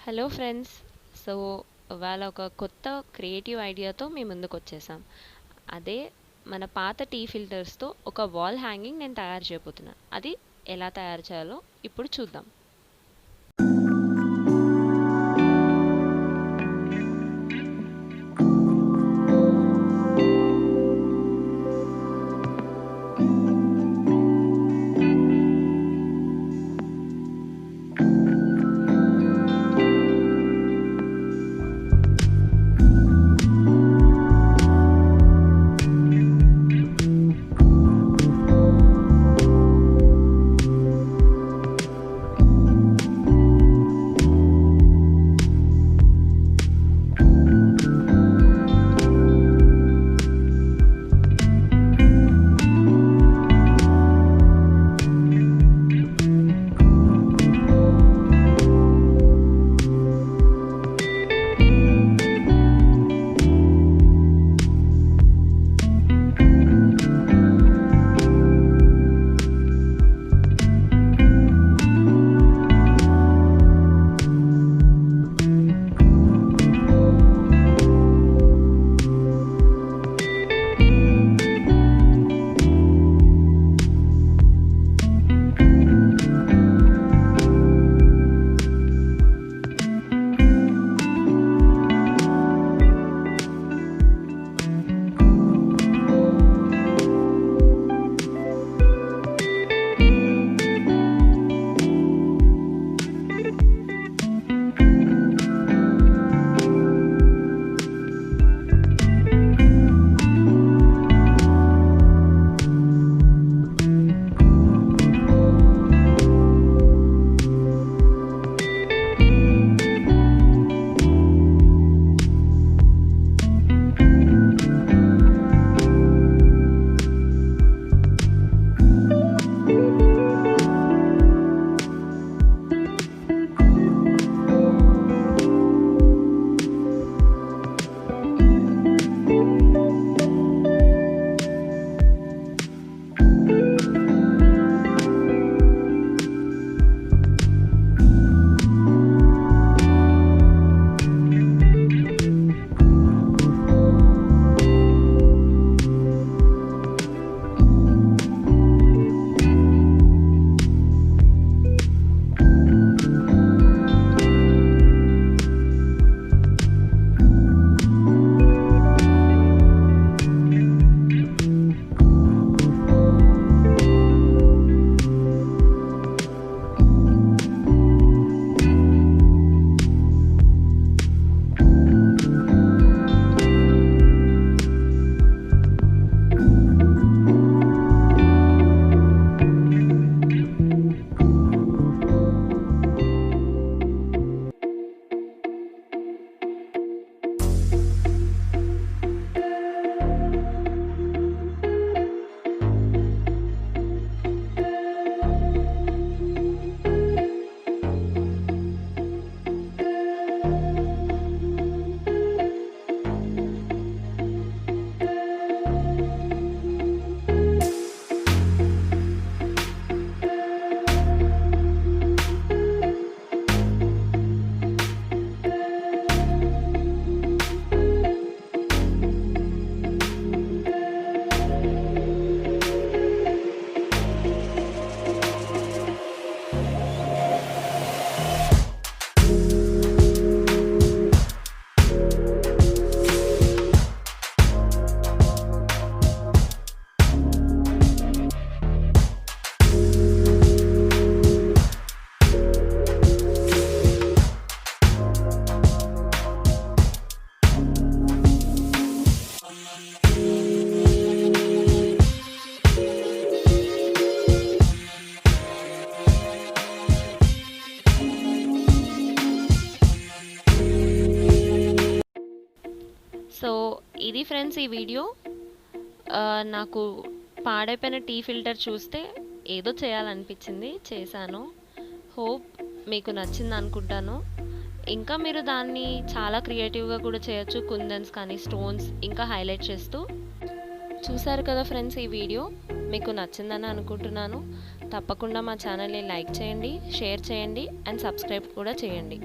Hello friends. So ఇవాళ ఒక కొత్త క్రియేటివ్ ఐడియాతో మీ ముందుకు వచ్చేసాం. అదే మన పాత టీ ఫిల్టర్స్తో ఒక వాల్ హ్యాంగింగ్ నేను తయారు చేయబోతున్నాను. అది ఎలా తయారు చేయాలో ఇప్పుడు చూద్దాం. సో ఇది ఫ్రెండ్స్ ఈ వీడియో. నాకు పాడైపోయిన టీ ఫిల్టర్ చూస్తే ఏదో చేయాలనిపించింది, చేశాను. హోప్ మీకు నచ్చింది అనుకుంటాను. ఇంకా మీరు దాన్ని చాలా క్రియేటివ్గా కూడా చేయొచ్చు. కుందన్స్ కానీ స్టోన్స్ ఇంకా హైలైట్ చేస్తూ. చూసారు కదా ఫ్రెండ్స్, ఈ వీడియో మీకు నచ్చిందని అనుకుంటున్నాను. తప్పకుండా మా ఛానల్ని లైక్ చేయండి, షేర్ చేయండి అండ్ సబ్స్క్రైబ్ కూడా చేయండి.